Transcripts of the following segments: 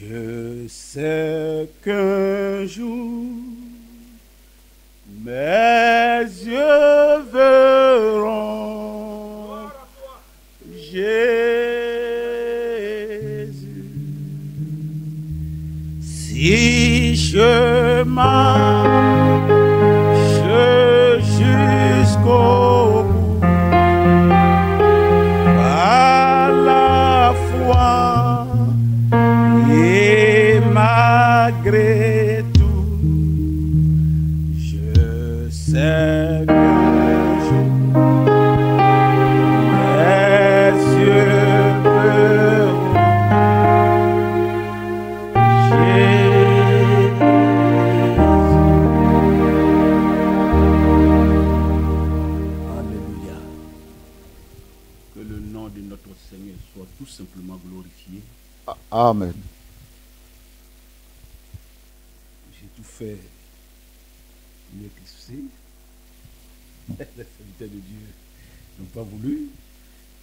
Je sais qu'un jour mes yeux verront Jésus. Si je marche jusqu'au bout, par la foi et malgré tout, je sais que mes yeux verront Jésus. Alléluia. Que le nom de notre Seigneur soit tout simplement glorifié. Amen. J'ai tout fait mieux que ceci. Les serviteurs de Dieu n'ont pas voulu.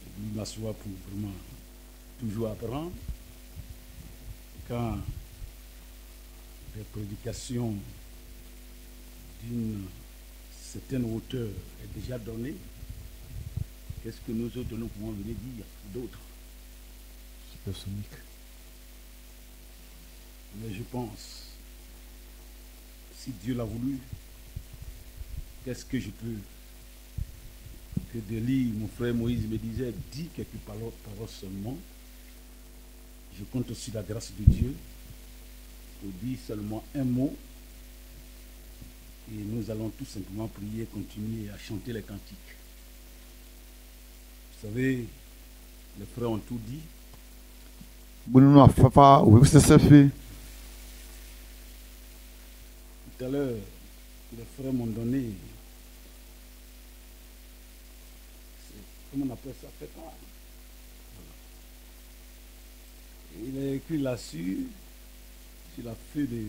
J'ai voulu m'asseoir pour vraiment toujours apprendre. Quand la prédication d'une certaine hauteur est déjà donnée, qu'est-ce que nous autres nous pouvons venir dire d'autres? Supersonique. Mais je pense, si Dieu l'a voulu, qu'est-ce que je peux que de lire? Mon frère Moïse me disait, dis quelques paroles seulement. Je compte aussi la grâce de Dieu pour dire seulement un mot. Et nous allons tout simplement prier, continuer à chanter les cantiques. Vous savez, les frères ont tout dit. Tout à l'heure, les frères m'ont donné, comment on appelle ça, pétard. Il est écrit là-dessus, sur la feuille de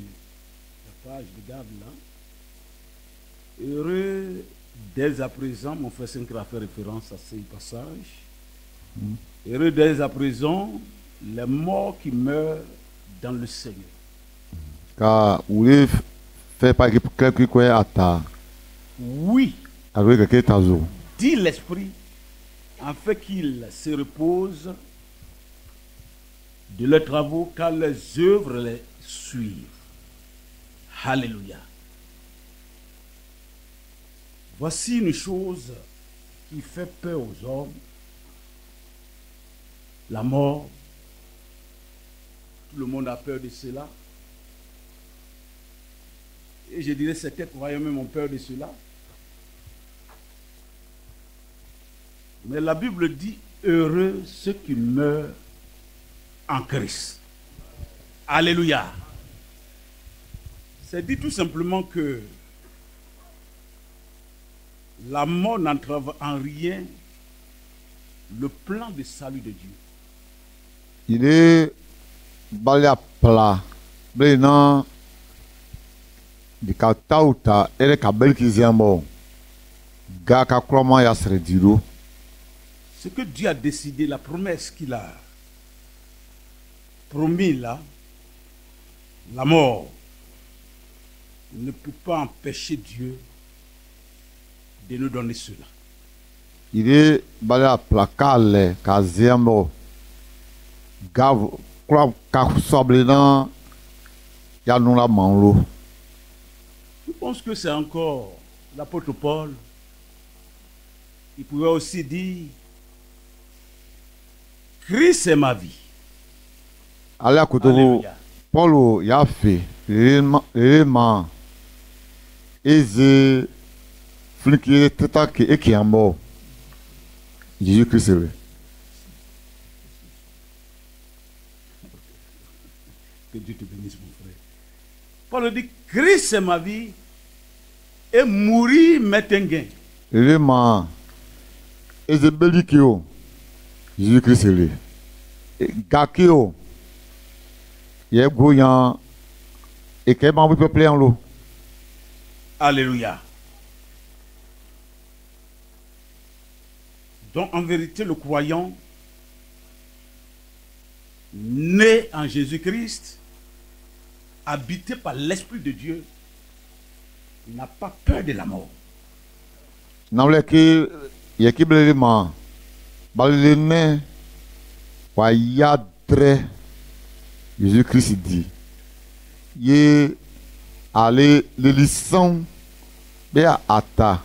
la page de garde là. Heureux dès à présent, mon frère Sinclair a fait référence à ces passages. Heureux dès à présent, les morts qui meurent dans le Seigneur. Car oui, fait pas quelque chose à ta. Oui, Avec quelqu'un tazo. dit l'Esprit, afin qu'ils se reposent de leurs travaux, car les œuvres les suivent. Alléluia. Voici une chose qui fait peur aux hommes, la mort. Tout le monde a peur de cela. Et je dirais, certains croyants même ont peur de cela. Mais la Bible dit, heureux ceux qui meurent en Christ. Alléluia. C'est dit tout simplement que la mort n'entrave en rien le plan de salut de Dieu. Il est balé plat. Maintenant, de Katauta et les Kabel qui ziambo. Gaka Kroma Yasrediro. Ce que Dieu a décidé, la promesse qu'il a promis là, la mort ne peut pas empêcher Dieu de nous donner cela. Il est balé placale, Kaziambo. Gav, Krab, Kasoblena, Yanula Manlo. Je pense que c'est encore l'apôtre Paul. Il pouvait aussi dire, Christ est ma vie. Allez à côté, Paulo, Yafe, Réman, Eze, Flicky, Tetaki, et qui est mort. Jésus-Christ. Que Dieu te bénisse, mon frère. Paul dit, Christ est ma vie et mourir m'est un gain. Réman, Eze Belikio, Jésus-Christ. Gakio, Yé Goyan, et qu'est-ce que vous peuplez en l'eau? Alléluia. Donc en vérité, le croyant né en Jésus-Christ habité par l'Esprit de Dieu, n'a pas peur de la mort. N'avons que yaki blé ma balene wa yadre Jésus Christ dit ye ale le lisan be a ata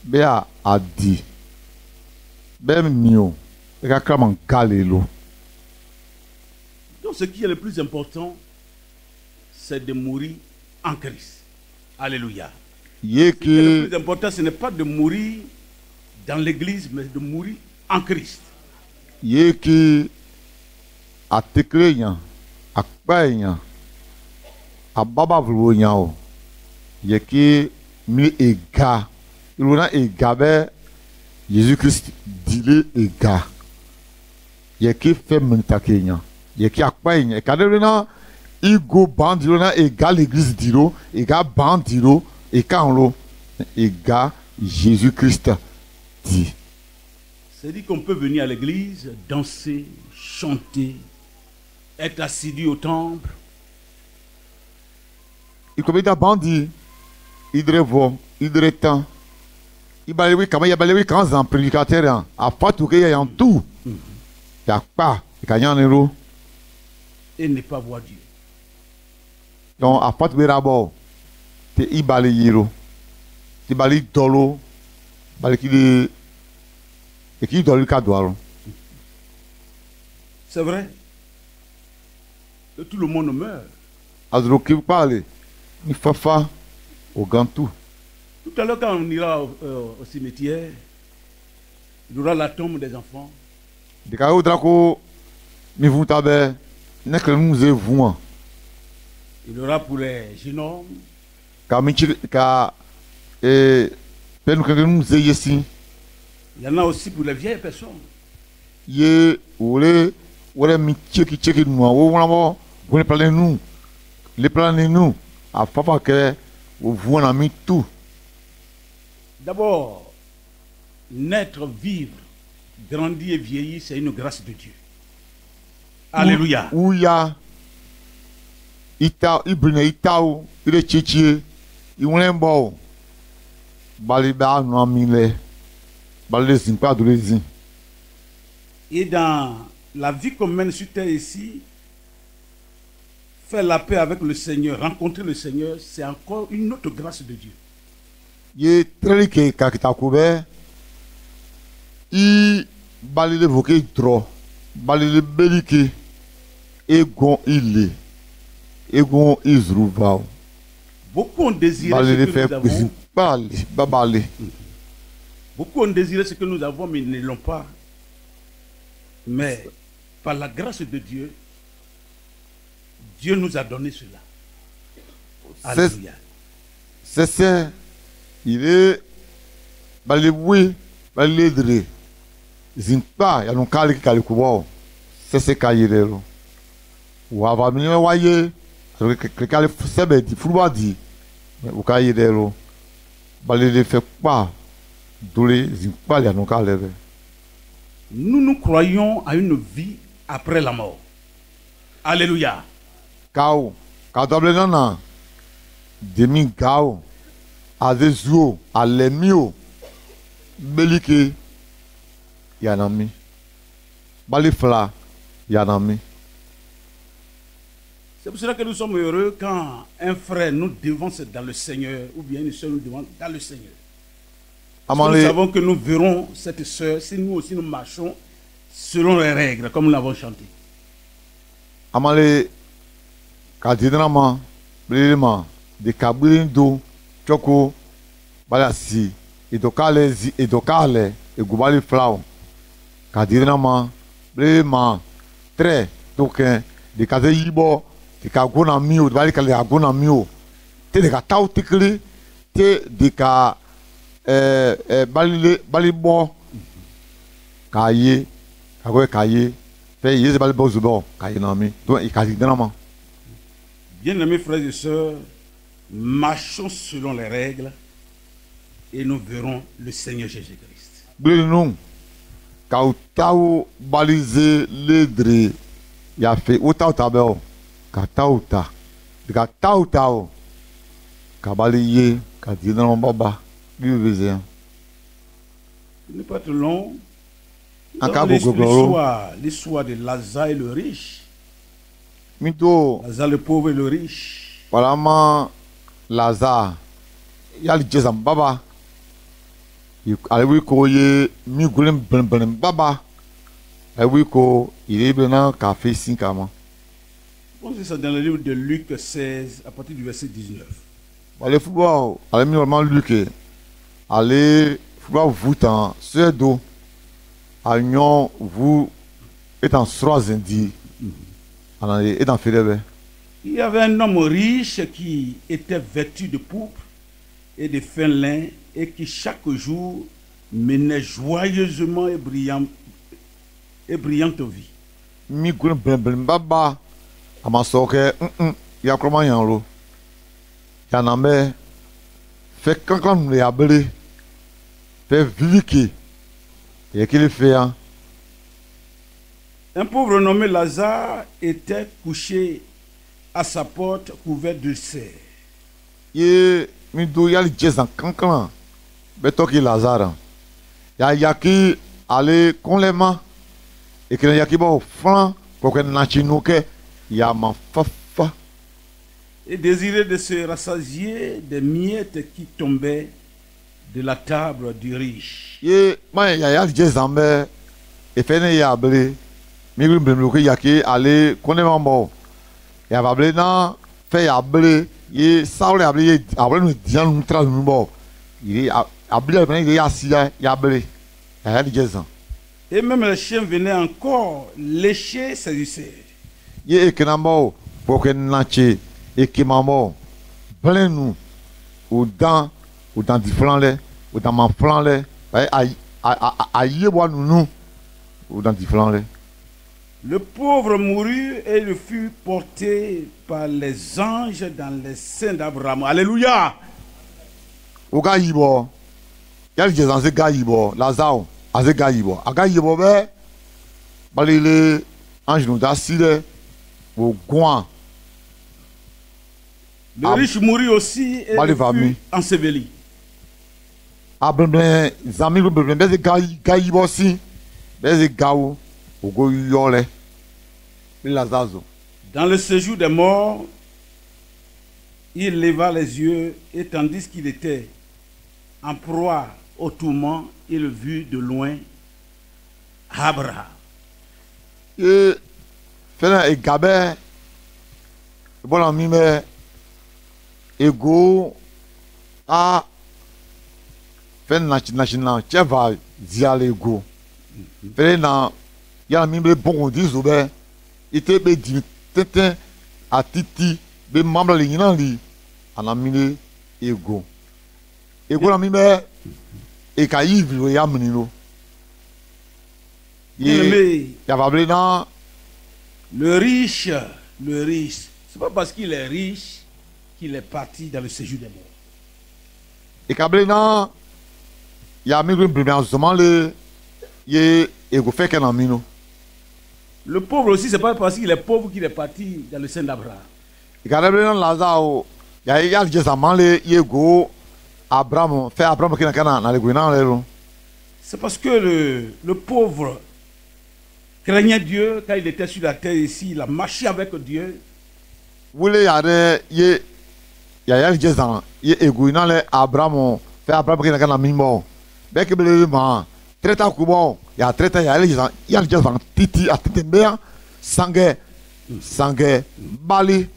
be a adi be mio e ka kama galelo. Donc ce qui est le plus important, c'est de mourir en Christ. Alléluia. Ye Ce qui est le que plus important, ce n'est pas de mourir dans l'église, mais de mourir en Christ. ye que a tekleyan a kpayan a baba vloyan o ye que mi ega ilona ega be Jésus Christ dile ega ye que fait menta kenya ye que a kpayan e kadena igo bandiro na ega l'église diro ega bandiro e kanlo ega Jésus Christ dit. C'est-à-dire qu'on peut venir à l'église, danser, chanter, être assidu au temple, Il comme da bandi idre vo idre temps ibalewi kama ya balewi kan zan prédicateur a fatu ke ya tout ya pa kanyan ro et ne pas voir Dieu. donc a fatu be rabo te ibale yiro ti bali dolo bali ki de e ki dolo ka doaro. C'est vrai que tout le monde meurt. Azro ki parle ni fafa au gantou. Tout à l'heure, quand on ira au cimetière, il y aura la tombe des enfants. De ka o drako mi vuntabe nek nous e vuan Il y aura pour les jeunes hommes, ka mi ka pen que nous e yesi. il y en a aussi pour les vieilles personnes. Ye wole mi cheki nous o wona bo wole planer nous les planer nous a papa que o voina mi tout. D'abord, naître, vivre, grandir et vieillir, c'est une grâce de Dieu. Alléluia. Uya ita ibrine itao ile chichi i wole bo bali ba no amile bali zin pa do lezin. Et dans la vie qu'on mène sur terre ici, faire la paix avec le Seigneur, rencontrer le Seigneur, c'est encore une autre grâce de Dieu. Ye trelike kakita kube I bali le voke dro bali le belike egon ile egon izruvao Beaucoup ont désiré bali le ce que fait nous avons. bali babale Beaucoup ont désiré ce que nous avons, mais ils ne l'ont pas. Mais par la grâce de Dieu, Dieu nous a donné cela. Alléluia. c'est il est bali oui bali le dre zinpa ya no kali kali kubo c'est kayirelo wa va mi waye que kali sebe di fuba di o kayirelo bali le fait pas dole zinpa ya no kali. Nous croyons à une vie après la mort. Alléluia. Kao doble nana demi gao azezuo alemio belike yanami bali fla yanami. C'est pour cela que nous sommes heureux quand un frère nous devance dans le Seigneur ou bien une soeur nous devance dans le Seigneur. Parce que nous savons que nous verrons cette soeur si nous aussi nous marchons selon les règles, comme nous l'avons chanté. Amale kadidrama blema de kabrindo choko balasi edokale egubali flau kadidrama blema tre token de kaze yibo de kagona mio de bali kale agona mio te de katau tikli te de ka bali bo kaye kagoe kaye fait yé bali bo zubo kaye nami donc il kadidrama. Bien-aimés frères et sœurs, marchons selon les règles et nous verrons le Seigneur Jésus-Christ. Blenu kautau balize ledre ya fait auta tabel katauta ka tao tao ka bali ye ka di na baba bi bezia Il n'est pas trop long. Aka Dans gogoro l'histoire de Lazare et le riche. mito Lazare le pauvre et le riche. walama Lazare yali jezam baba ale ko ye mi gulen ben baba ale ko il bena ka fe sin kama On sait ça dans le livre de Luc 16, à partir du verset 19. ale football ale mi normalement Luc ale football voutant sedo agnon vous étant trois indi étant félève. Il y avait un homme riche qui était vêtu de pourpre et de fin lin et qui chaque jour menait joyeusement et brillante vie. Mi gulen ben baba amasoke ya kroma yanlo ya nambe fait kankan le abele fait viviki et qu'il fait hein. Un pauvre nommé Lazare était couché à sa porte couvert de cerf. Ye mi do yali jezan kankan beto ki Lazare ya yaki ale konlema et que yaki bo flan ko ken nachinuke ya ma fafa Et désiré de se rassasier des miettes qui tombaient de la table du riche. ye ma ya yali jezan be e fene ya abele mi gulen ben lo yaki ale konlema bo ya babele na fait abele ye saule abele ye abele no dian no tra no bo ye abele ben ye asia ya abele ya yali jezan Et même les chiens venaient encore lécher ses viscères. ye ekenambo pour que nache ekimambo plein nous ou dans différents les ou dans ma flan les a yeboa nous ou dans différents les Le pauvre mourut et il fut porté par les anges dans les seins d'Abraham. Alléluia! o ga yibo yali jezan se ga yibo lazao a se ga yibo aga yibo be balile ange nous da sile o goin Le riche mourut aussi et il fut enseveli. ablen zami blen be se ga yibo si be se gawo o go yole Lazazo. Dans le séjour des morts, il leva les yeux et tandis qu'il était en proie au tourment, il vit de loin Abraham. Et fena e gabe bon ami me ego a fen national cheva diale ego fena ya mi be bon dizo be ite be di tete atiti be mambla le nyina li anamile ego na mi be e ka yivlo ya mnilo ya va blé dans le riche, c'est pas parce qu'il est riche qu'il est parti dans le séjour des morts. Et kablé dans ya mi blé en ce moment le ye ego fait qu'un amino. Le pauvre aussi, c'est pas parce qu'il est pauvre qu'il est parti dans le sein d'Abraham. Et kablé dans Lazare ya juste amant le ego Abraham fait Abraham qui n'a qu'un dans le gouvernement le. C'est parce que le pauvre craignait Dieu quand il était sur la terre ici, il a marché avec Dieu. Vous voulez y a juste un ego dans le Abraham fait Abraham qui n'a qu'un amino. Bec que ma traita kubo ya traita ya juste un titi à titi bien sangue bali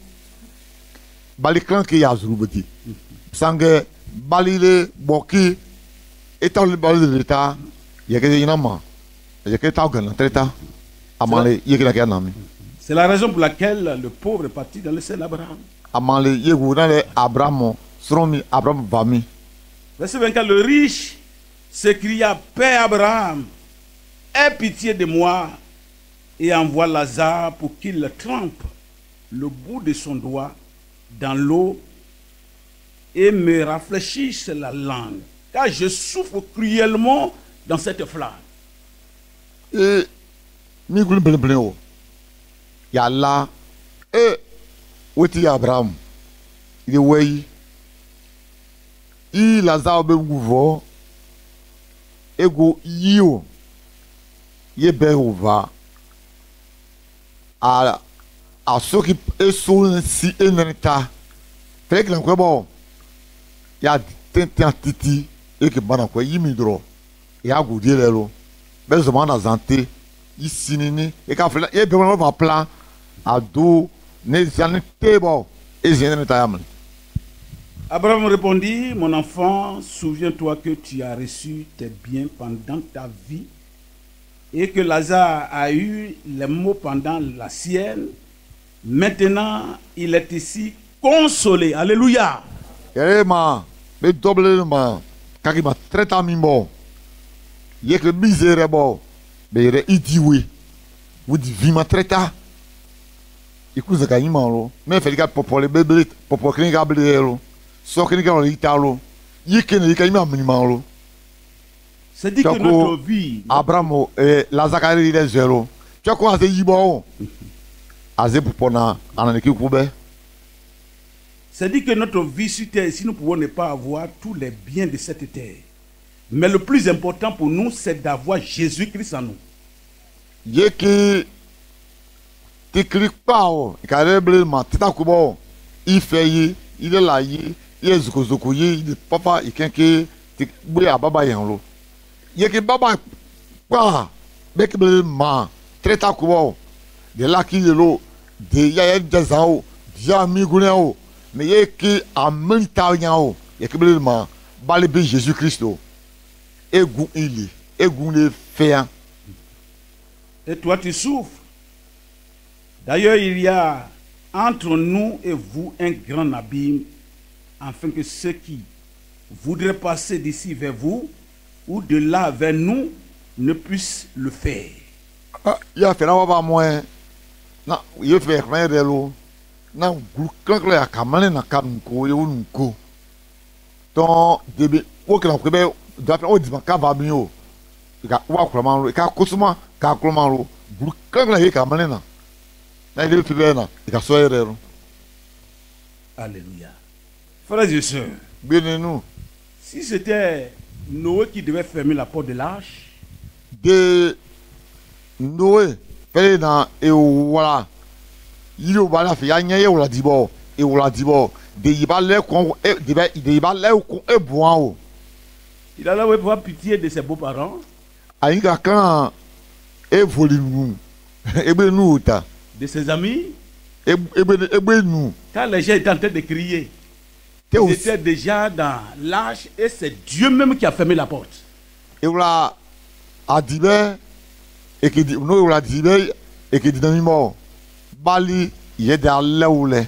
clan qui a zurubeti sangue bali le boki état le bali de l'état ya que inama ya que ta gana traita amale ya que la kanami. C'est la raison pour laquelle le pauvre est parti dans le sein d'Abraham. Amale ye dans le Abraham sromi Abraham vami. Verset 24, le riche s'écria, Père Abraham, aie pitié de moi et envoie Lazare pour qu'il trempe le bout de son doigt dans l'eau et me rafraîchisse la langue, car je souffre cruellement dans cette flamme. Et mi goulin bleu ya la Oti Abraham. Il est ouais. Il Lazare be gouvo. Ego yo. Ye be ova. A ceux qui sont si énerta. Fait que l'encore bon. Il y a un titi et que bon quoi il midro. Il y a goûté les lots. Mais je m'en ai zanté. Il sinini et quand il y a bien un plan à dos. Abraham répondit, mon enfant, souviens-toi que tu as reçu tes biens pendant ta vie et que Lazare a eu les maux pendant la sienne. Maintenant, il est ici consolé. Alléluia. Mais doublement, quand il m'a traité à mi-mort, il y a que misérable, mais il est dit oui. Vous dites, vie m'a traité. Écoute, ça gagne mal. Mais il fait que pour les bébés, pour que les gars blessent, soit que les gars l'Italie, il y a que les gars mal. C'est dit que notre vie. Abraham et Lazare il est zéro. Tu as quoi à dire bon? Azé pour prendre en équipe pour bé. C'est dit que notre vie sur terre, si nous pouvons ne pas avoir tous les biens de cette terre, mais le plus important pour nous, c'est d'avoir Jésus-Christ en nous. Il y a que tu cliques pas, il y a des bléments, tu as quoi? Il fait, il est là, il est zokouye, il est papa, il est quelqu'un qui est à baba yanlo. Il y a que baba quoi? Bec bléments, très à quoi? De là qui est l'eau, de yaya jazao, diami gounao. Mais il y a que à Mélitarian, il y a que bléments, balébé Jésus-Christ. Et goût il est, et goût les fait. Et toi, tu souffres. D'ailleurs, il y a entre nous et vous un grand abîme, afin que ceux qui voudraient passer d'ici vers vous ou de là vers nous ne puissent le faire. Il a fait là-bas moins. Non, il a fait rien de l'eau. Non, quand il y a camarade dans le cadre de l'eau, donc, début, aucun problème, doit faire au dimanche, quand va bien, il y a quoi comment l'eau, il y a quoi comment l'eau, quand il y a camarade là. Alléluia. Frères et sœurs, Bien-nous. Si c'était Noé qui devait fermer la porte de l'arche, de Noé, fait dans et voilà. Il y a voilà fait y a voilà dibo et voilà dibo. De y va les con et de va les con et bon. Il allait avoir pitié de ses beaux-parents. Aïga quand et volume et ben nous ta. De ses amis, et nous. Quand les gens étaient en train de crier, ils étaient déjà dans l'arche et c'est Dieu même qui a fermé la porte. Et voilà, à Dibé, et qui dit, nous, voilà, Dibé, et qui dit, dans le mort, Bali, il est dans l'aoulé.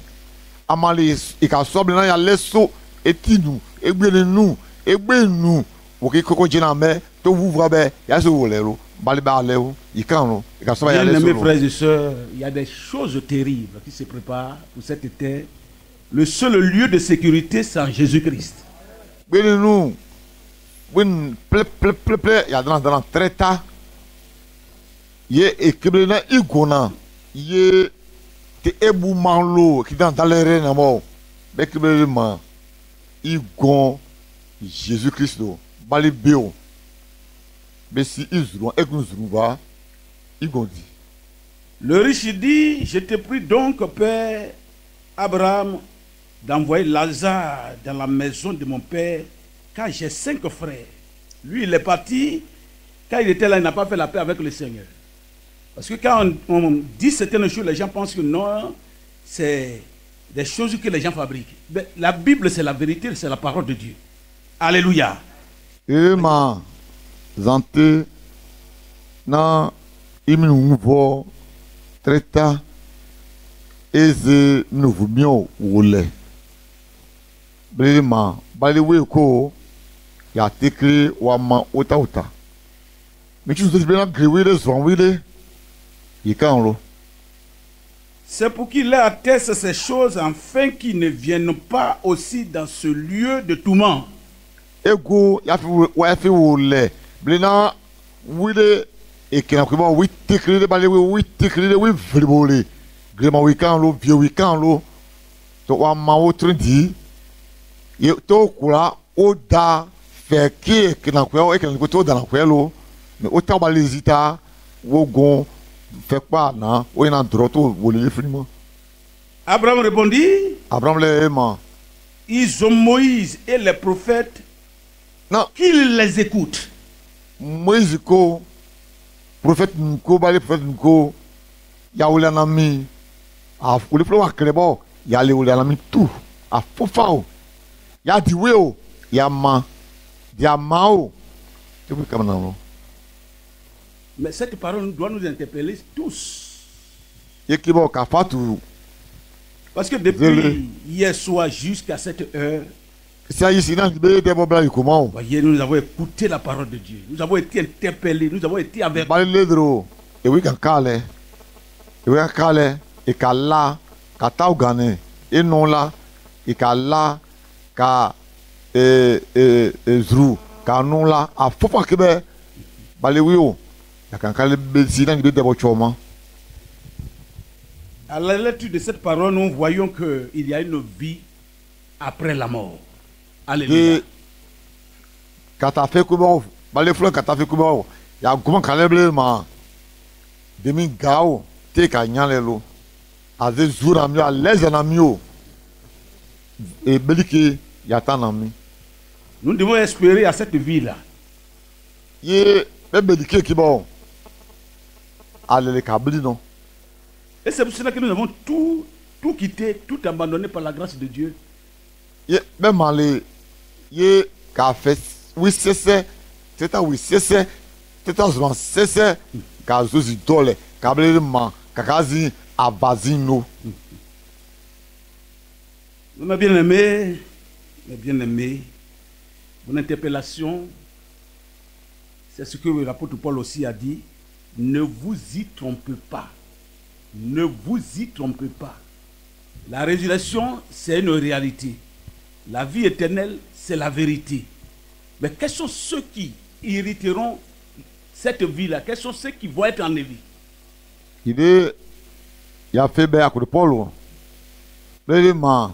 Amali, et quand soit bien, il y a les sauts, et nous, et bien nous, pour que Coco Djenamé, tout vous voyez, il y a ce volet, Bali Baléo, il can, et quand soit bien mes frères et sœurs, il y a des choses terribles qui se préparent pour cette terre. Le seul lieu de sécurité, c'est en Jésus-Christ. Bien nous, il y a dans le traita, il y a écrit dans Igona, il y a des éboulements l'eau qui dans les reins mort, mais que vraiment, Igon Jésus-Christ, Balibéo, mais si Israël et nous va, Igon dit. Le riche dit, je te prie donc, Père Abraham, d'envoyer Lazare dans la maison de mon père, car j'ai 5 frères. Lui, il est parti. Quand il était là, il n'a pas fait la paix avec le Seigneur. Parce que quand on dit certaines choses, les gens pensent que non, c'est des choses que les gens fabriquent. Mais la Bible, c'est la vérité, c'est la parole de Dieu. Alléluia. Amen. Zante, na iminuvo treta eze novumio wole. Brema, baliwe ko ya tekre wama ota. Mais tu nous dis bien grévé les zonwile. C'est pour qu'il atteste ces choses afin qu'ils ne viennent pas aussi dans ce lieu de tourment. Ego ya fi wole. Blena wile et qui n'a pas oui baliwe oui vribole. Grema weekend lo vieux weekend lo to wa ma wo trendi ye to kula o da fe ki na kwe e kan ko to da na kwe lo me o ta ba lezita wo gon fait quoi non o ina droto wo le frimo. Abraham répondit, Abraham le aima. Ils ont Moïse et les prophètes, Non, qu'ils les écoutent. Moïse ko prophète ko ba le prophète ko ya wala na mi a o le flo wa krebo ya le wala na mi tout a fofao ya diwe o ya ma dia mao te bu kam na no. Mais cette parole doit nous interpeller tous. Yekibo ka fatu Parce que depuis hier soir jusqu'à cette heure, ça ici nan be de bobla comment voyez, nous avons écouté la parole de Dieu. Nous avons été interpellés, nous avons été avertis. ba le dro e wi kan kale e kala ka ta ugane e non la e kala ka zru ka non la a fofa kebe ba le wi o ya kan kale be si nan be de bo choma. À la lecture de cette parole, nous voyons qu'il y a une vie après la mort. Alléluia. Et quand tu as fait comment, les fleurs quand tu as fait comment, il y a comment calibrer ma demi gao, te kanyale lo, à des jours amis, à l'aise en ami, et beliki yatan ami. Nous devons espérer à cette vie-là. Ye beliki qui bon, allez les câbles non. Et c'est pour cela que nous avons tout quitté, tout abandonné par la grâce de Dieu. Ye même aller, ye café, oui c'est oui c'est souvent c'est kazuzi dole kabele ma kakazi abazino. Mes bien-aimés, mon interpellation, c'est ce que l'apôtre Paul aussi a dit, ne vous y trompez pas. Ne vous y trompez pas. La résurrection, c'est une réalité. La vie éternelle, c'est la vérité. Mais quels sont ceux qui hériteront cette vie-là? Quels sont ceux qui vont être en vie? Il y a fait bien à Paul. Vraiment.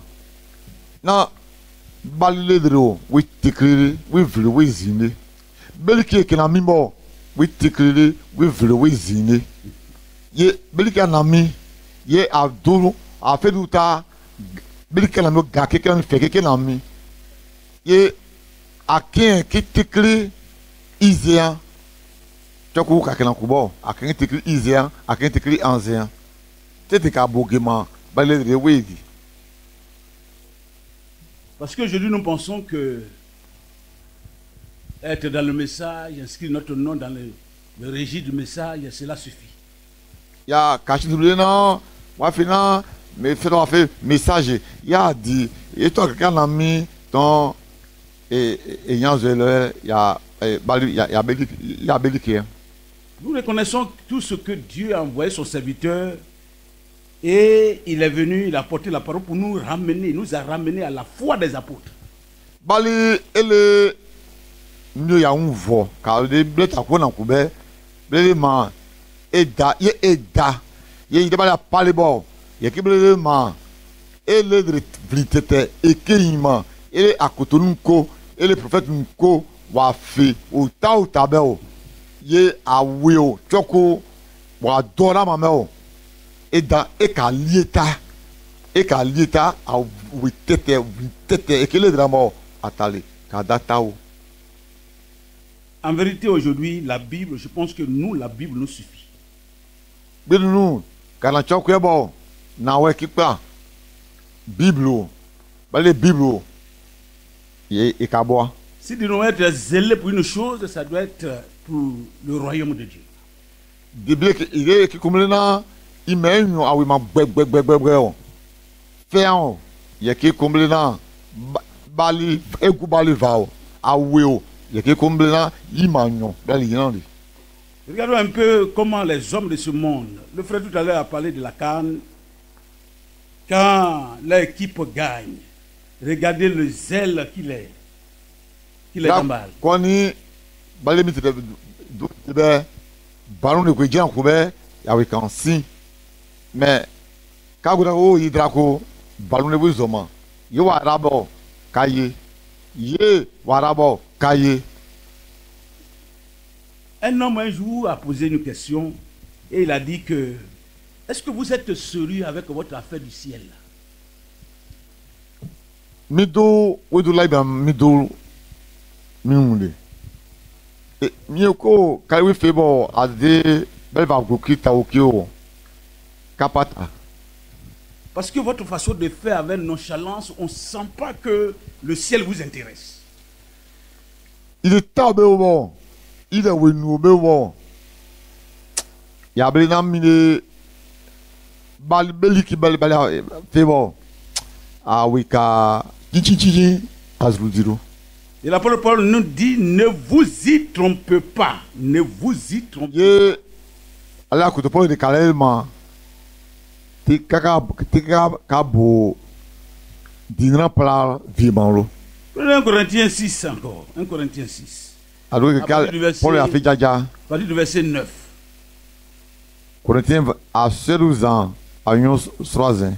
Non, balile dro, oui t'écrire, oui vle, oui zine. Belki qui n'a mis mort, oui t'écrire, oui vle, oui zine. Ye belki n'a mis, ye a dolo, a fait du ta, belki n'a mis gars, quelqu'un fait quelqu'un n'a mis. Ye a qui t'écrit, iséen. Tu as couru à quelqu'un kubo, a quelqu'un t'écrit iséen, a quelqu'un t'écrit ancien. C'était qu'à boguement, balile dro, oui dit. Parce qu'aujourd'hui, nous pensons que être dans le message, inscrire notre nom dans le registre du message, cela suffit. Il y a caché du non, moi finalement, mais fait message. Il y a dit, et toi quelqu'un a mis ton et il y a Beliki. Nous reconnaissons tout ce que Dieu a envoyé son serviteur et il est venu, il a porté la parole pour nous ramener, nous a ramené à la foi des apôtres. Bali ele mieux ya un vo car le blé ta ko na kube blé ma eda ye de bala parler bon ye ki blé ma ele de vritete ekeyima ele akotonunko ele prophète nko wa fi o ta o tabel ye awe o choko wa dora mamel eda ekalieta a witete ekele drama atale kadatao. En vérité, aujourd'hui, la Bible, je pense que nous, la Bible nous suffit. Nous, quand on na wekipa Bible, les Bible, et kaboa. Si nous devons être zélés pour une chose, ça doit être pour le royaume de Dieu. Bible, il est qui comme là, il met une ah oui ma faire il y a qui comme là, bali egu bali vao ah oui il y a qui comme là, il m'agnon bali yandi. Regardons un peu comment les hommes de ce monde, le frère tout à l'heure a parlé de la canne, quand l'équipe gagne, regardez le zèle qu'il est emballe. Quand ni balé mi de ballon de Kouidjan Koubé, avec un si, mais quand vous avez eu Draco, balune bu zoma ye warabo kaye ye warabo kaye. Un homme un jour a posé une question et il a dit que est-ce que vous êtes sérieux avec votre affaire du ciel? Mido wedula mido miunde. E mioko kaiwe febo ade belva gokita okio kapata. Parce que votre façon de faire avec nonchalance, on ne sent pas que le ciel vous intéresse. Il est tabé au bon. Il est venu au bon. Il y a bien amené balbeli qui balbeli fait bon. Ah oui, car chichichi azrudiro. Et l'apôtre Paul nous dit ne vous y trompez pas. Ne vous y trompez pas. Ye ala ko to Paul de calema. Tika kabo dinra pala vimalo. 1 Corinthiens 6 encore. 1 Corinthiens 6. Alors que Paul a fait jaja. À partir du verset 9. Corinthiens a 12 ans à union 3 ans.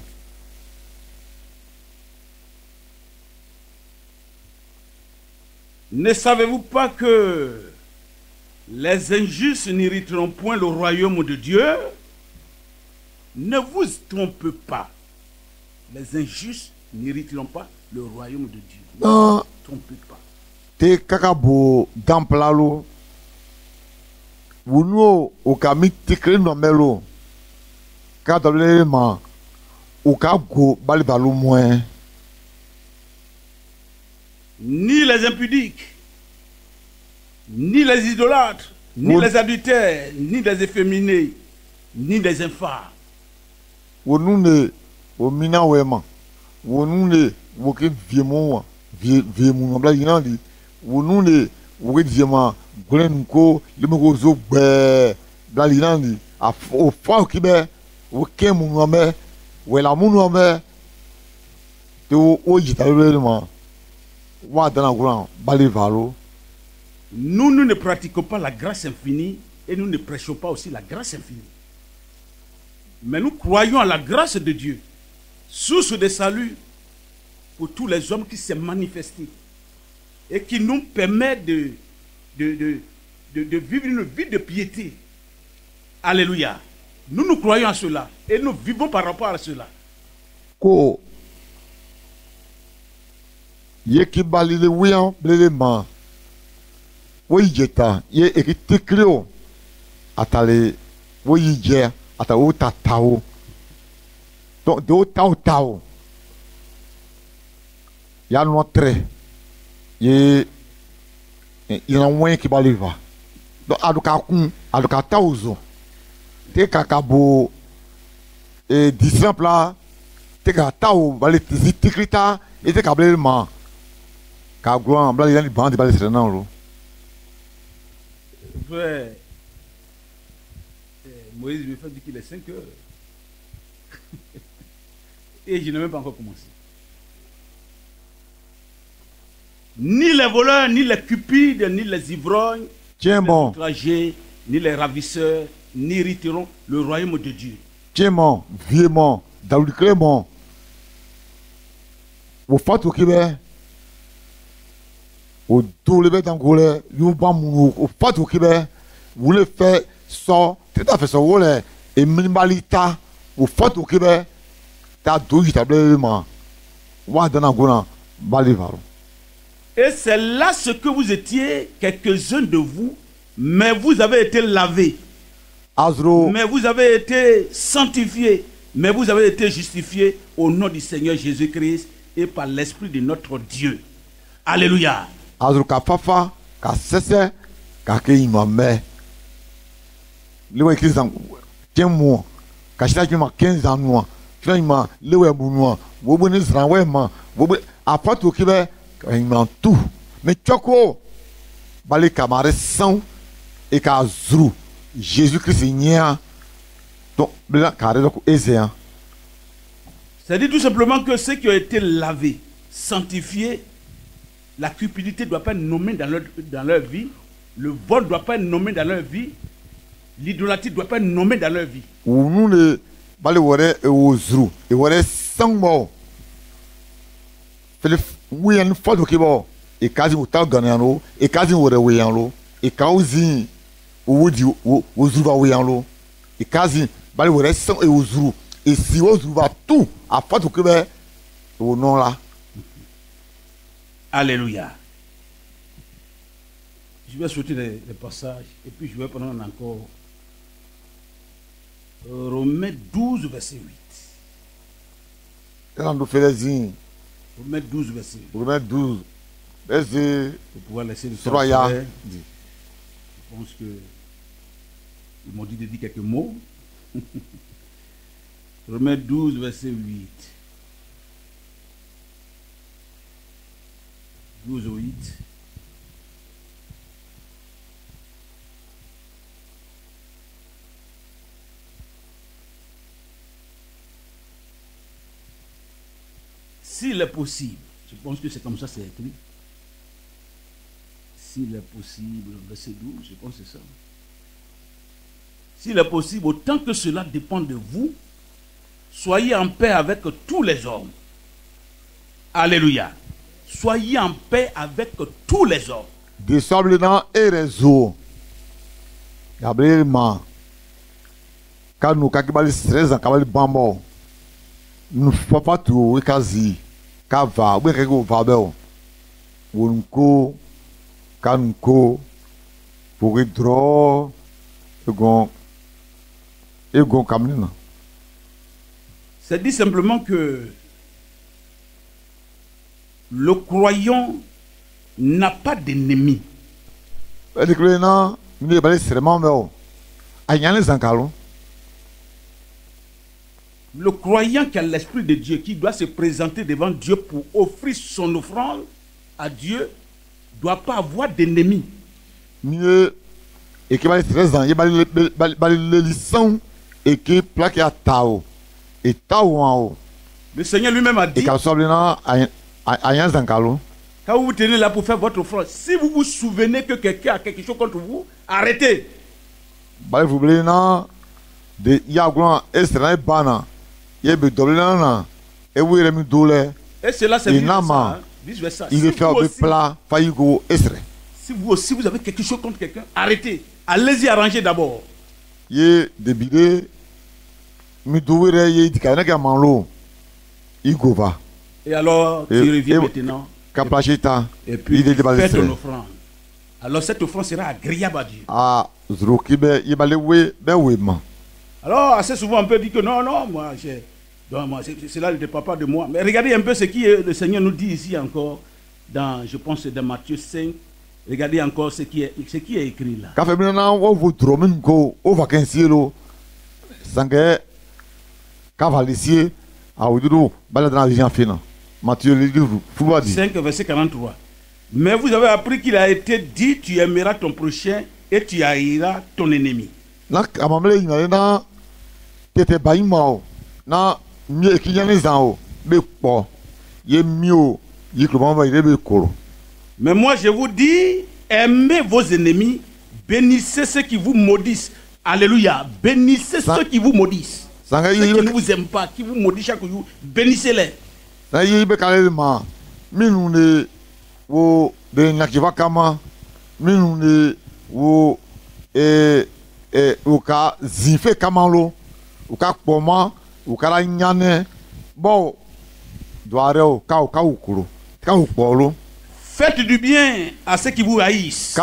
Ne savez-vous pas que les injustes n'hériteront point le royaume de Dieu? Ne vous trompez pas. Les injustes n'hériteront pas le royaume de Dieu. Ne vous trompez pas. Te kakabo damplalo. Wuno okami tikre no melo. Ka dolele ma. Okago balibalo moins. Ni les impudiques, ni les idolâtres, ni les adultères, ni les efféminés, ni les infâmes. Wonune omina wema. Wonune woke viemo viemo bla yinandi. Wonune woke viema golenko lemego zo gbe bla yinandi. A o fa kibe woke mu ngame wela mu ngame. Te o jitalele ma. Nous ne pratiquons pas la grâce infinie et nous ne prêchons pas aussi la grâce infinie. Mais nous croyons à la grâce de Dieu, source de salut pour tous les hommes qui s'est manifesté et qui nous permet de vivre une vie de piété. Alléluia. Nous croyons à cela et nous vivons par rapport à cela. Ye ki balile wiyan blele man. Wo yijeta ye ekitekleo atale wo yije ata wo tatao. Donc de tao. Ya notre ye ina wen ki baliva. Donc aduka taozo. Te kakabo disciple là te ka tao bale tikrita et te kablele man. Frère, Moïse me fait dire qu'il est 5 heures. Et je n'ai même pas encore commencé. Ni les voleurs, ni les cupides, ni les ivrognes, ni les outragés, ni les ravisseurs, n'hériteront le royaume de Dieu. Tiens bon, vieux Daoud Clément. Vous faites au Québec. Au tout le béton goulé, vous pas mon au fat au Québec, vous le faites ça, tout à fait ça, vous le et minimalita au fat au Québec, t'as deux établissements, ouah dans un goulin, balivaro. Et c'est là ce que vous étiez, quelques-uns de vous, mais vous avez été lavés, mais vous avez été sanctifiés, mais vous avez été justifiés au nom du Seigneur Jésus-Christ et par l'Esprit de notre Dieu. Alléluia. Azro ka fafa ka sese ka ke imame lewe kizan temo ka shita juma 15 ans no finalement lewe bunu wo bo ni zran we ma wo bo afato kibe ka imam tout mais choko bale kamare sang et ka zru Jésus-Christ nya donc bla carré donc Ézéa. C'est dit tout simplement que ceux qui ont été lavés, sanctifiés, la cupidité ne doit pas être nommée dans leur vie, le vol ne doit pas être nommé dans leur vie, l'idolâtrie ne doit pas être nommée dans leur vie. Nous ne bale wore e ozru e wore sang mo pele wian fodo kibo e kazi uta ganano e kazi wore wianlo e kauzi uwudi uzuva wianlo e kazi bali wore son e uzuru et si uzuru va tout a fodo kibe au nom là. Alléluia. Je vais sauter les passages et puis je vais prendre encore Romains 12, verset 8. Et on nous fait les Romains 12, verset 8. Romains 12, verset. Pour pouvoir laisser le temps. Je pense que ils m'ont dit de dire quelques mots. Romains 12, verset 8. 12 au 8. S'il est possible, je pense que c'est comme ça c'est écrit. S'il est possible, verset 12, je pense que c'est ça. S'il est possible, autant que cela dépend de vous, soyez en paix avec tous les hommes. Alléluia. Soyez en paix avec tous les hommes. Désobéissant et réseau. Gabriel ma. Quand nous kakibali 13 ans, kabali bambo. Nous faut pas tout wikazi. Kava, we kego vabel. Wunko, kanko, pour draw, egon kamina. C'est dit simplement que le croyant n'a pas d'ennemi. Le croyant n'a pas d'ennemi. Le croyant qui a l'Esprit de Dieu, qui doit se présenter devant Dieu pour offrir son offrande à Dieu, ne doit pas avoir d'ennemis. Mieux, et qui va être 13 ans, il va le lisson et qui plaque à Tao. Et Tao en haut. Le Seigneur lui-même a dit, quand vous tenez là pour faire votre offrande, si vous vous souvenez que quelqu'un a quelque chose contre vous, arrêtez. Et cela c'est vice-versa. Il fait un plat, si vous aussi vous avez quelque chose contre quelqu'un, arrêtez. Allez-y arranger d'abord. Et alors tu reviens maintenant. Et puis fais ton offrande. Alors cette offrande sera agréable à Dieu. Alors assez souvent on peut dire que non, moi cela ne dépend pas de moi. Mais regardez un peu ce que le Seigneur nous dit ici encore, dans, je pense dans Matthieu 5. Regardez encore ce qui est écrit là. Matthieu 5, verset 43. Mais vous avez appris qu'il a été dit, tu aimeras ton prochain et tu haïras ton ennemi. Mais moi je vous dis, aimez vos ennemis, bénissez ceux qui vous maudissent. Alléluia. Bénissez ceux qui vous maudissent. Ceux qui ne vous aiment pas, qui vous maudissent chaque jour, bénissez-les. Faites du bien à ceux qui vous haïssent.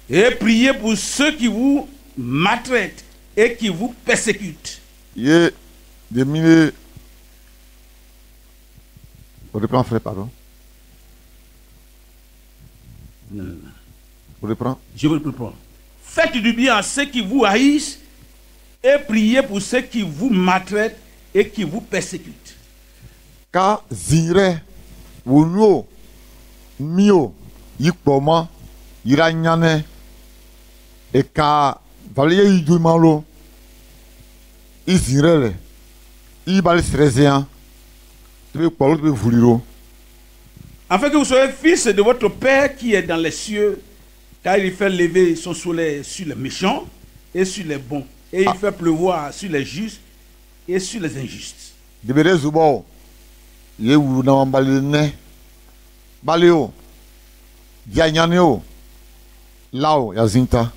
Et priez pour ceux qui vous maltraitent et qui vous persécutent. On reprend, frère, pardon. Non. On reprend. Je vous reprends. Faites du bien à ceux qui vous haïssent et priez pour ceux qui vous maltraitent et qui vous persécutent. Ka zire wunyo mio yikpoma yiranyane e ka valiye yidumalo izirele ibali strezian tebe polo tebe vuliro. Afin que vous soyez fils de votre Père qui est dans les cieux, car il fait lever son soleil sur les méchants et sur les bons, et il fait pleuvoir sur les justes et sur les injustes. Debere zubo. Ye wu na mbali ne. Balio. Dia nyanio. Lao yazinta.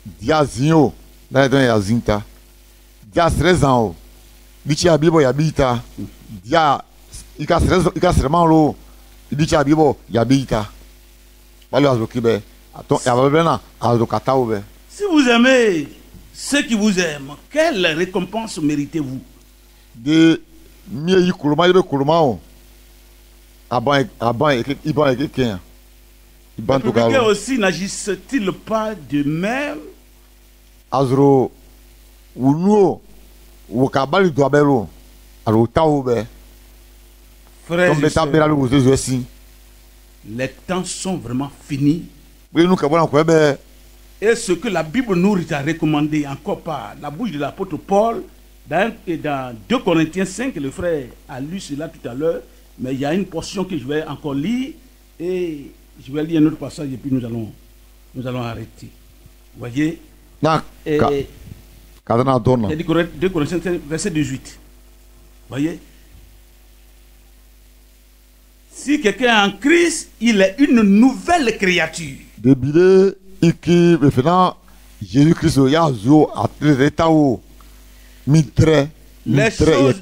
Dia zinho. La yazinta. Dia 13 ans. Dichi abibo yabita. Dia ika 13 ans. Dichi abibo yabita. Balio azokibe. Attends, yababena azokataobe. Si vous aimez ceux qui vous aiment, quelle récompense méritez-vous? De mieux y kuruma yebe kuruma o. Aban iban quelqu'un. Les publicains aussi n'agissent-ils pas de même? Azro unuo wakabali doabelo aro taobe. Frères et sœurs, sœurs, les temps sont vraiment finis. oui nous kabona kwebe. Et ce que la Bible nous a recommandé encore par la bouche de l'apôtre Paul, dans 2 Corinthiens 5, le frère a lu cela tout à l'heure, mais il y a une portion que je vais encore lire, et je vais lire un autre passage, et puis nous allons arrêter. Vous voyez? Et 2 Corinthiens 5, verset 18. Vous voyez? Si quelqu'un est en Christ, il est une nouvelle créature. Débile. Iki maintenant Jésus-Christ ya zo atleta o mitre les choses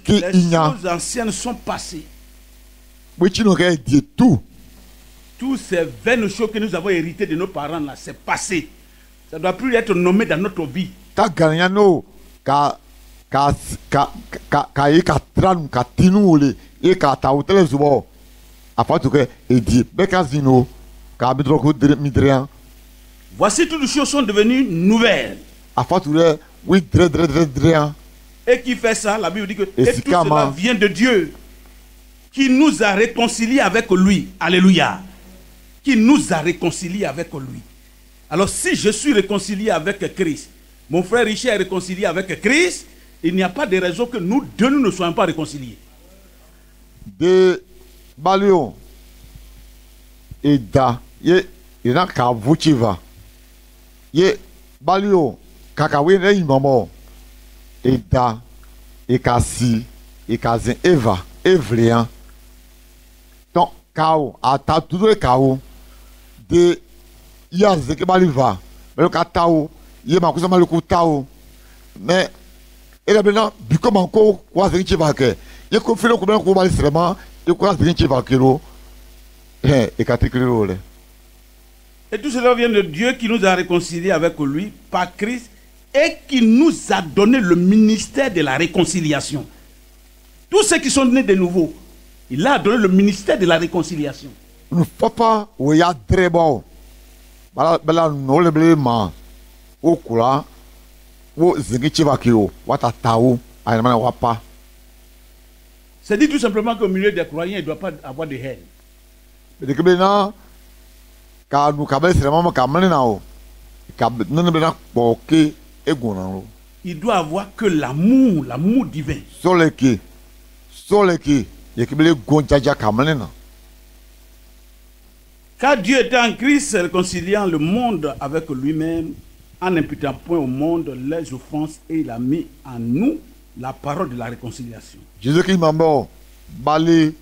anciennes sont passées. Oui, tu n'aurais dit tout. Tous ces vaines choses que nous avons héritées de nos parents là, c'est passé. Ça ne doit plus être nommé dans notre vie. Ta gagnano ka tran ka tinu le e ka ta hotel zubo. Afatu ke e di bekazino ka bidroko midrian. Voici toutes les choses sont devenues nouvelles. Oui, et qui fait ça? La Bible dit que et tout cela vient de Dieu, qui nous a réconciliés avec lui. Alléluia. Qui nous a réconciliés avec lui. Alors si je suis réconcilié avec Christ, mon frère Richard est réconcilié avec Christ, il n'y a pas de raison que nous deux ne soyons pas réconciliés. De Balion et da, il y a un vuchiva. Ye balio kakawe ne imamo eta ekasi ekazen eva evlian donc kao ata tudo e kao de yaze ke baliva mais katao ye makusa maluku tao mais ele bena bikoma encore kwa zinchi vake ye ko filo ko bena ko bali srema ye ko zinchi vakero ekatikiro le. Et tout cela vient de Dieu qui nous a réconciliés avec lui par Christ et qui nous a donné le ministère de la réconciliation. Tous ceux qui sont nés de nouveau, il a donné le ministère de la réconciliation. Papa, oui, a très bon. Bala no le blema. O kula. O zingichi vakio. Wata tao. Ayamana wapa. C'est dit tout simplement qu'au milieu des croyants, il ne doit pas avoir de haine. Mais que maintenant, quand nous avons extrêmement camarades nao, nous ne pouvons pas que égonalo. Il doit avoir que l'amour divin. Soleki, il y a que les gonjaja camarades. Car Dieu était en Christ, réconciliant le monde avec lui-même, en n'imputant point au monde les offenses, et il a mis en nous la parole de la réconciliation. Jésus-Christ m'a mort, balé,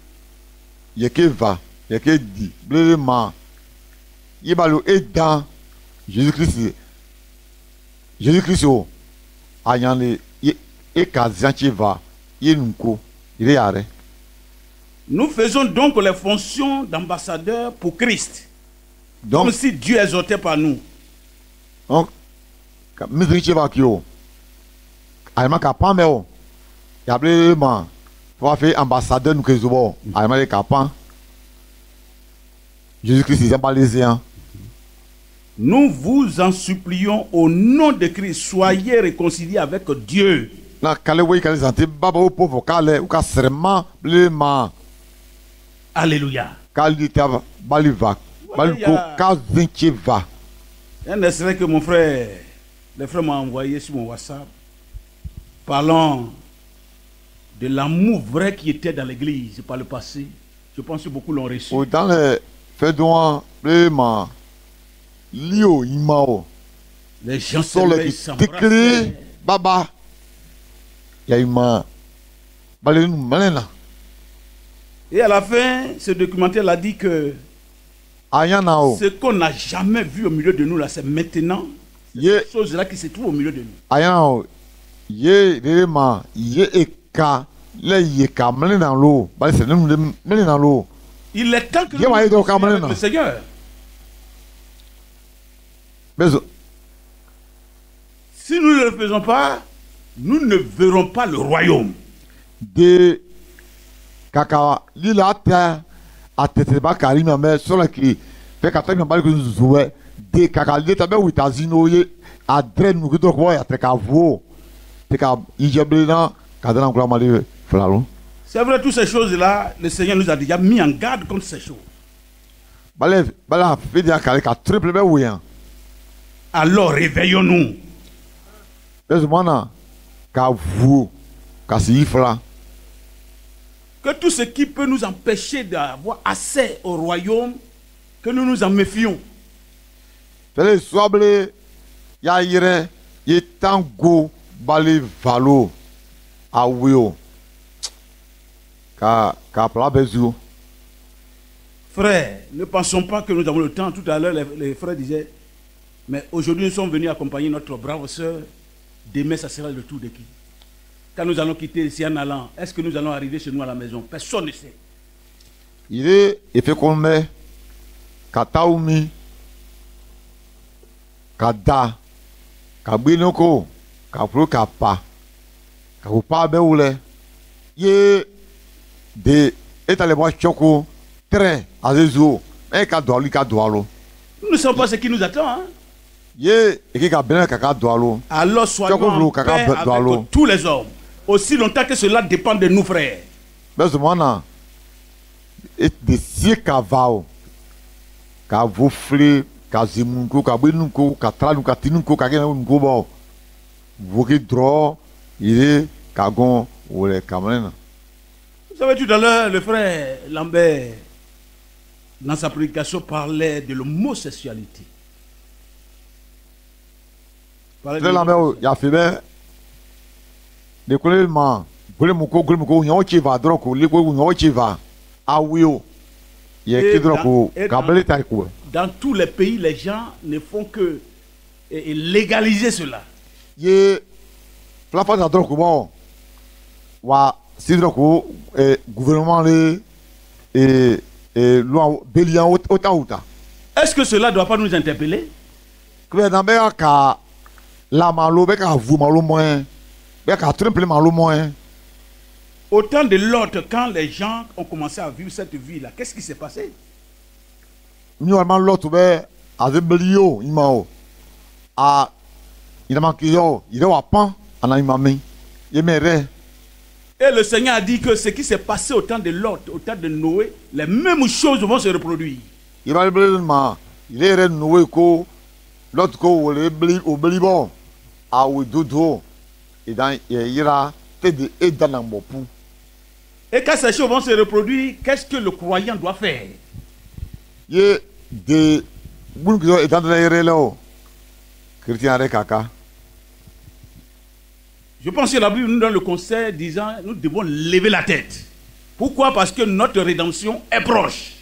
il y a que va, il y a que dit, blême. Il est dans Jésus-Christ. Jésus-Christ, nous faisons donc les fonctions d'ambassadeurs pour Christ. Donc, comme si Dieu exhortait par nous. Donc, ambassadeur Jésus-Christ est balésien. Nous vous en supplions au nom de Christ, soyez réconciliés avec Dieu. Alléluia. Un extrait que mon frère, le frère m'a envoyé sur mon WhatsApp, parlant de l'amour vrai qui était dans l'église par le passé. Je pense que beaucoup l'ont reçu. Dans les faits de Lio Imao. Les gens sont les Baba. Il y a une main. balé nous malena. Et à la fin, ce documentaire a dit que Ayana o. ce qu'on n'a jamais vu au milieu de nous là, c'est maintenant. Ces choses-là qui se trouvent au milieu de nous. Ayana o. Ye réellement, ye eka, le yeka malena lo. Balé c'est nous malena lo. Il est temps que Ye nous wa do soyons avec kamalena. le Seigneur. Bezo. Si nous ne le faisons pas, nous ne verrons pas le royaume. De kaka lila ta atete ba karima me sola ki fe kata mi bali ko zuwe de kaka leta be witazino ye adre nu ko ko ya te ka vo te ka ijeble na kadana ko mali flalo. C'est vrai, toutes ces choses-là, le Seigneur nous a déjà mis en garde contre ces choses. Bala fe dia kale ka triple be wuyan. Alors réveillons-nous. Bezo mana ka vo ka si fla. Que tout ce qui peut nous empêcher d'avoir accès au royaume, que nous nous en méfions. Fele soable ya yire ye tango bali valo awio ka pla bezu. Frères, ne pensons pas que nous avons le temps. Tout à l'heure, les frères disaient, mais aujourd'hui nous sommes venus accompagner notre brave sœur. Demain, ça sera le tour de qui? Quand nous allons quitter ici en allant, est-ce que nous allons arriver chez nous à la maison? Personne ne sait. Il est fait comme Kataoumi, Kada, Kabinoko, Kapro Kapa, Kapupa Beoule, Ye de Etalebois Choco, très Azezo, et Kadouali Kadoualo. Nous ne savons pas ce qui nous attend. Hein? Ye, et qui a bien Kakadoualo. Alors soyons en paix avec tous les hommes. Aussi longtemps que cela dépend de nous, frères. Mais ce moment, et de si Kavao, Kavofle, Kazimunko, Kabinunko, Katranou, Katinunko, Kagenunko, bon, vous qui droit, il est Kagon ou les Cameroun. Vous savez, tout à l'heure, le frère Lambert, dans sa prédication, parlait de l'homosexualité. Frère Lambert, il a fait bien. De collement, Goulemoko, Yonchiva, Droco, Ligo, Yonchiva, Awio, Yekidroko, Kabele Taiko. Dans tous les pays, les gens ne font que légaliser cela. Ye, Flapa Droco, bon, Wa, Sidroko, gouvernement, et loi Bélian, Ota. Est-ce que cela ne doit pas nous interpeller? Que Nambert, la malo, Beka, vous malo moins. Autant de l'autre, quand les gens ont commencé à vivre cette vie-là, qu'est-ce qui s'est passé? Et le Seigneur a dit que ce qui s'est passé au temps de Lot, au temps de Noé, les mêmes choses vont se reproduire. Et quand ces choses vont se reproduire, qu'est-ce que le croyant doit faire? Je pense que la Bible nous donne le conseil disant nous devons lever la tête. Pourquoi? Parce que notre rédemption est proche.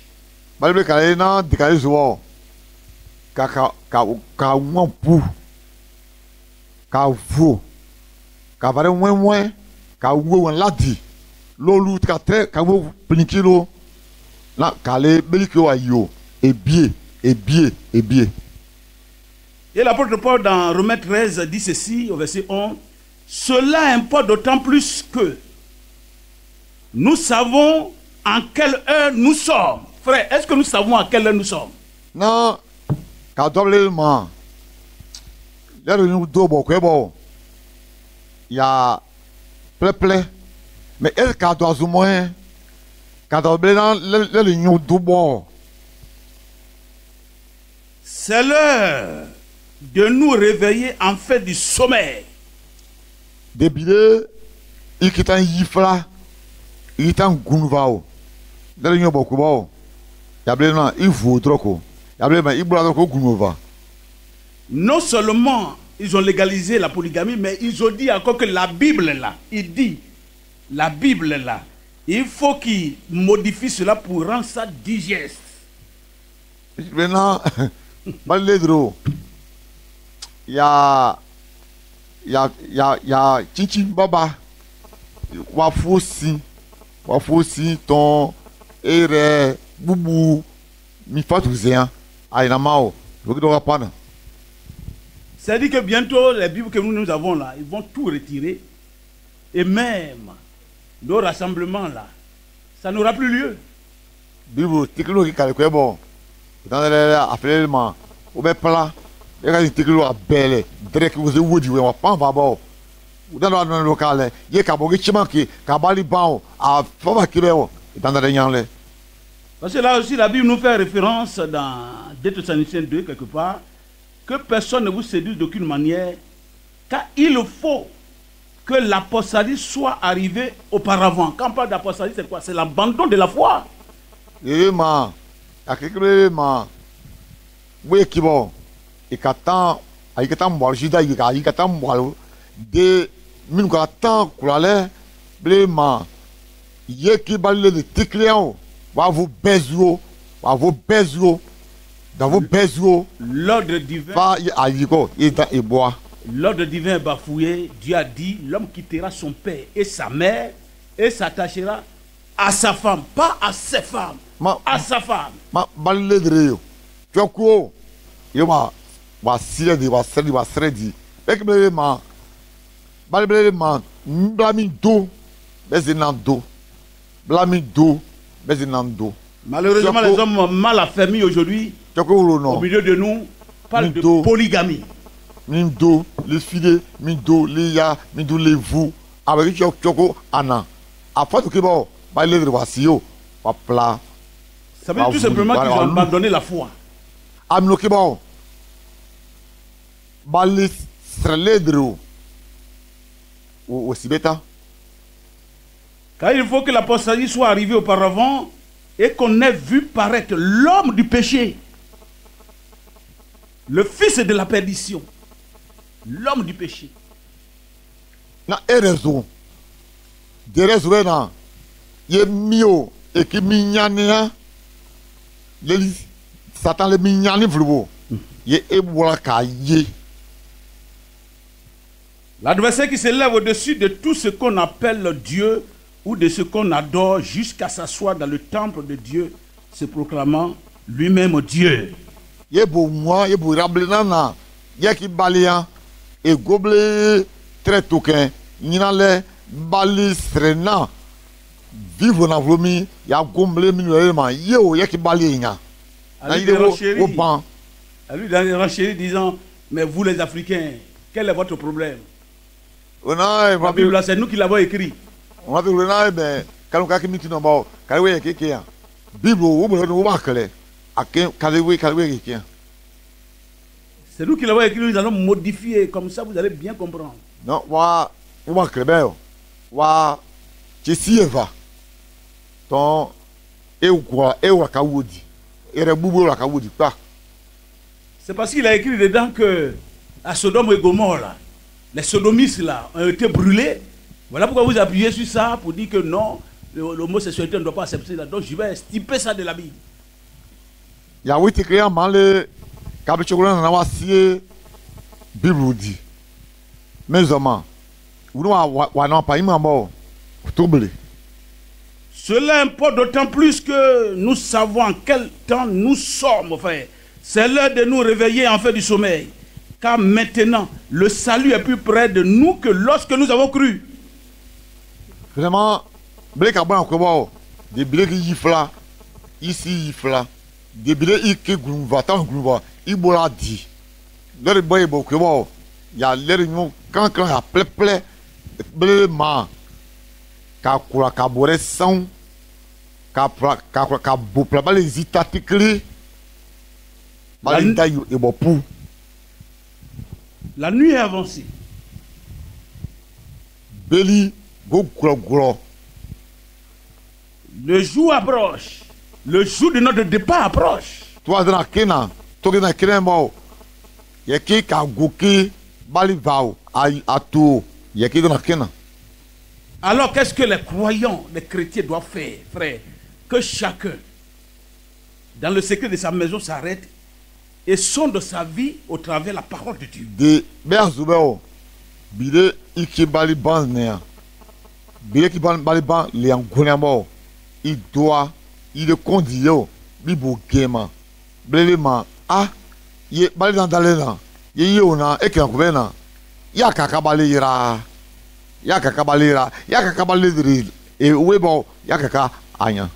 Kavare moins ka wo ladi lolu ka tre ka wo plinkilo la kale beliko ayo et bien. Et l'apôtre Paul dans Romains 13 dit ceci au verset 11, cela importe d'autant plus que nous savons en quelle heure nous sommes. Frère, est-ce que nous savons en quelle heure nous sommes? Non, ka doblement là nous do bon. Il y a plein. Mais elle a doit au moins c'est l'heure de nous réveiller en fait du sommeil. Débile, il quitte un yifla, il est un gunvao. Dans le beaucoup, il faut trop. Non seulement ils ont légalisé la polygamie, mais ils ont dit encore que la Bible là, il dit la Bible là, il faut qu'il modifie cela pour rendre ça digeste. Maintenant, Baledro, il y a Chichi Baba, Wafosi, ton Ere, Boubou, Mifatouzean, Aïnamao, le Gidorapana. C'est-à-dire que bientôt, les Bibles que nous avons là, ils vont tout retirer. Et même nos rassemblements là, ça n'aura plus lieu. Bible, Tiklo qui calcule bon. Dans les mains, au même plat, il y a des Tiklo à belle, direct vous avez dit, on va pas en va. Dans le local, il y a des gens qui ont ban à Fama Kibéo, dans les gens. Parce que là aussi, la Bible nous fait référence dans 2 Thessaloniciens 2, quelque part, que personne ne vous séduise d'aucune manière, car il faut que l'apostasie soit arrivée auparavant. Quand on parle d'apostasie, c'est quoi? C'est l'abandon de la foi. Élément, à quelque élément, oui, qui bon, et qu'attend, avec un mois, juda, il y a un mois, de minutes à temps, couleur, blément, il y a qui balait de tes clients, va vous baiser, dans vos baisers, l'ordre divin. Va à Yigo, et bois. L'ordre divin est bafouillé. Dieu a dit, l'homme quittera son père et sa mère et s'attachera à sa femme, pas à ses femmes, à sa femme. Ma balade de Rio. Tu as quoi? Il va siredi, va sredi. Avec le man, balade, blamido, bezinando, blamido, bezinando. Malheureusement, les hommes mal affermis aujourd'hui, au milieu de nous, parlent de polygamie. Mindo, les filets, mindo, les ya, mindo, les vous, avec Choko, Anna. Après tout, bon, balade de Wassio, va plat. Ça veut dire tout simplement qu'ils ont abandonné la foi. Amnoki bon. Balis Sreledro. Ou Sibeta. Car il faut que l'apostasie soit arrivée auparavant et qu'on ait vu paraître l'homme du péché, le fils de la perdition, l'homme du péché. Na raison. Des raisons là. Yé mio et qui mignania. Satan le mignani vlo. Yé ebola kaye. L'adversaire qui se lève au-dessus de tout ce qu'on appelle Dieu ou de ce qu'on adore jusqu'à s'asseoir dans le temple de Dieu, se proclamant lui-même Dieu. Yebo moi, yebo rablenana, yeki balia, et goble très toquin, n'inale bali srena, vivre na vlomi, ya gomble minuellement, yo yeki balia. À lui dans les renchéries disant, mais vous les Africains, quel est votre problème? La Bible, c'est nous qui l'avons écrit. On a vu le naïf, mais quand on a mis tout dans le bord, quand on a dit qu'il y a Bible, on a c'est nous qui l'avons écrit, nous allons modifier, comme ça vous allez bien comprendre. Non, on va créer, tu sais, ton c'est parce qu'il a écrit dedans que à Sodome et Gomorrhe, là, les sodomistes là, ont été brûlés. Voilà pourquoi vous appuyez sur ça pour dire que non, l'homosexualité ne doit pas accepter ça. Donc je vais stiper ça de la Bible. Il y a oui, tu crées un mal, quand tu as si Bible dit. Mes hommes, vous n'avez pas eu mort, troublé. Cela importe d'autant plus que nous savons en quel temps nous sommes, frère. C'est l'heure de nous réveiller en fait du sommeil. Car maintenant, le salut est plus près de nous que lorsque nous avons cru. Vraiment, blé carbone encore, des blés qui yifla, ici yifla, des blés qui grouva, tant grouva, il boit dit. Leur boy beaucoup, il y a l'air quand il y a plein, blé ma, kakura kabore sang, kakura kabopla, les itatikli, balindaï et bopou. La nuit est avancée. Beli, go gro. Le jour approche. Le jour de notre départ approche. Toi, dans la Kena, toi, dans la Kena, il y a qui a goûté, balivao, à tout, il y a qui dans la Kena. Alors qu'est-ce que les croyants, les chrétiens doivent faire, frère? Que chacun, dans le secret de sa maison, s'arrête et sonde sa vie au travers de la parole de Dieu. De beazubeo bide ikibali ban nea bide ikibali ban le angoniamo il doit il condio bibo gema blema ah ye bali dans dalena ye yona e kan kubena ya kakabali ira ya kakabali dri e webo ya kaka anya.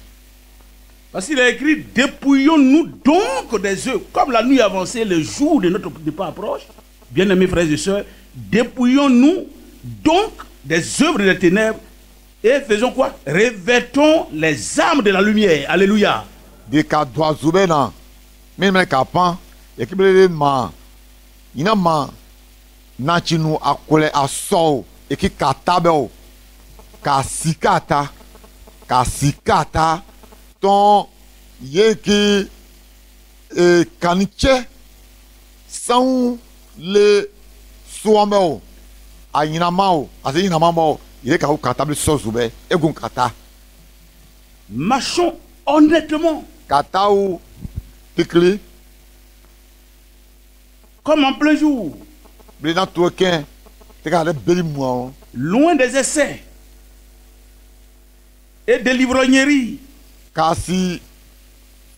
Parce qu'il a écrit, dépouillons-nous donc des œuvres. Comme la nuit avancée, le jour de notre départ approche, bien-aimés frères et sœurs, dépouillons-nous donc des œuvres des ténèbres et faisons quoi? Revêtons les armes de la lumière. Alléluia. De kadwa zubena, même kapan, et qui blé ma, inama, nachinu akole aso, et qui katabeo, kasikata, ton yeki kaniche sans le soameo ayinamao azeyinamamo yeka ou katable sozube egun kata. Marchons honnêtement. Kata ou tikli comme en plein jour. Blédan toquin te garde beli moi. Loin des essais et des livrogneries. Car si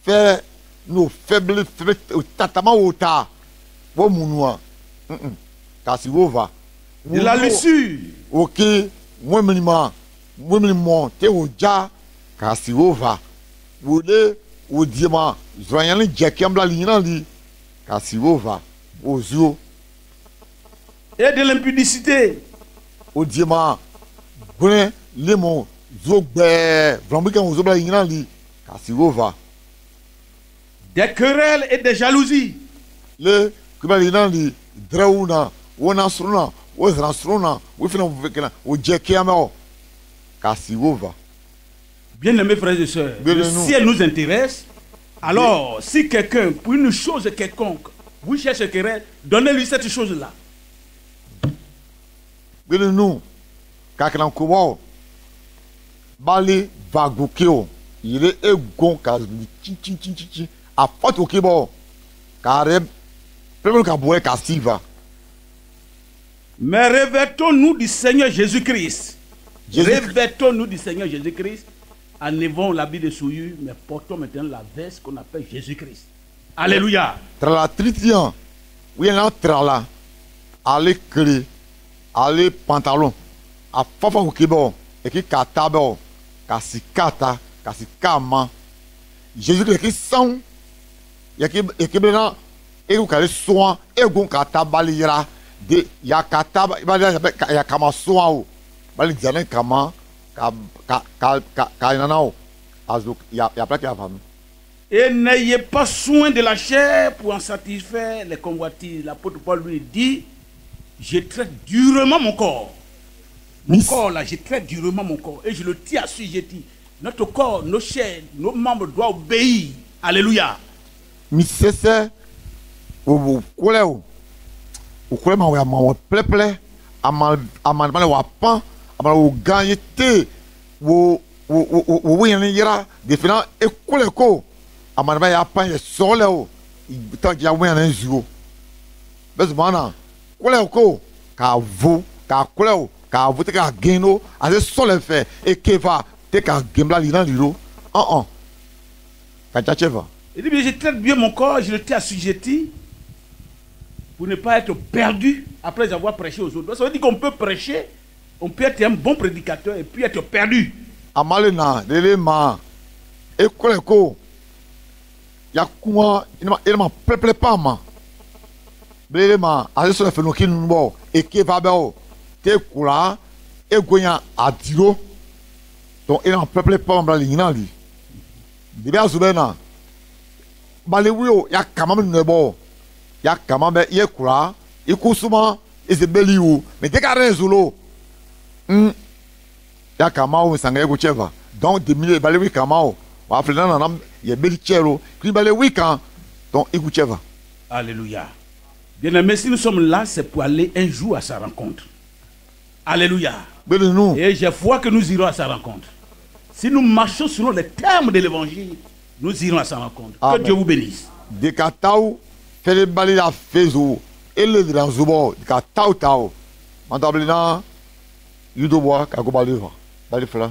fait nos faibles tatama ota wo munua car si wo va de la luxure. OK moi minimum te oja car si wo va wo de o diama zoyan jekiam la ligne li car si wo va ozo et de l'impudicité. O diama brin lemon zogbe vraiment quand ozo la ligne li car si wo va des querelles et des jalousies. Le kubalina li drauna wona sruna wo zrasruna wo fina vekena o jekiameo kasi wova. Bien-aimés frères et sœurs, si elle nous intéresse, alors si quelqu'un pour une chose quelconque vous cherchez querelle, donnez-lui cette chose-là. Bien nous kakran kubo bali vagukeo il est egon ka chi a foto kibo carré premier kaboué kasiva. Mais revêtons-nous du Seigneur Jésus-Christ. Revêtons-nous du Seigneur Jésus-Christ. Enlevons l'habit de souillure, mais portons maintenant la veste qu'on appelle Jésus-Christ. Alléluia. Trala tritian. Oui, non, trala. Allez clé. Allez pantalon. A fafa kibo. Et qui katabo. Kasikata. Kasikama. Jésus-Christ qui sang. Et qui bena. Et vous allez soin. Et vous katabalira. De yakata yakama soa bali diane kama ka nanao azuk ya plaki avami. Et n'ayez pas soin de la chair pour en satisfaire les convoitises. L'apôtre Paul lui dit, je traite durement mon corps. Mon corps là, je traite durement mon corps et je le tiens assujetti. Notre corps, nos chairs, nos membres doivent obéir. Alléluia. Misese o koleo o kole ma wa pleple amal wa pan amal o gagner te wo yen yira de finan e kole ko amal ba ya pan e sole o ta ja wen en zuo bezmana kole ko ka vo te ka geno ase sole fe e keva te ka gembla li nan lilo ka chacheva. Il dit, je traite bien mon corps, je le tiens assujetti pour ne pas être perdu après avoir prêché aux autres. Ça veut dire qu'on peut prêcher, on peut être un bon prédicateur et puis être perdu. Amalena, l'élément, et koleko, yakuma, il m'a peuplé pas, ma. L'élément, à ce fait, nous qui nous avons, et qui va bien, te kula, et goya à diro, donc il m'a peuplé pas, ma ligne, li. Bien souvent, balewio, ya kamam nebo. Ya kamambe ye kura ikusuma izebeliu mais dès qu'à résoudre ya kamao sanga yego cheva donc de mille balewi kamao wa afrina na ye beli chelo qui balewi kan donc igu cheva. Alléluia. Bien aimé, si nous sommes là, c'est pour aller un jour à sa rencontre. Alléluia. Béni nous. Et je vois que nous irons à sa rencontre. Si nous marchons selon les termes de l'évangile, nous irons à sa rencontre. Amen. Que Dieu vous bénisse. De katao, fele bali la fezo, et le de la zubo, de katao tao. Mantablina, yudo bois, kago bali, bali fla.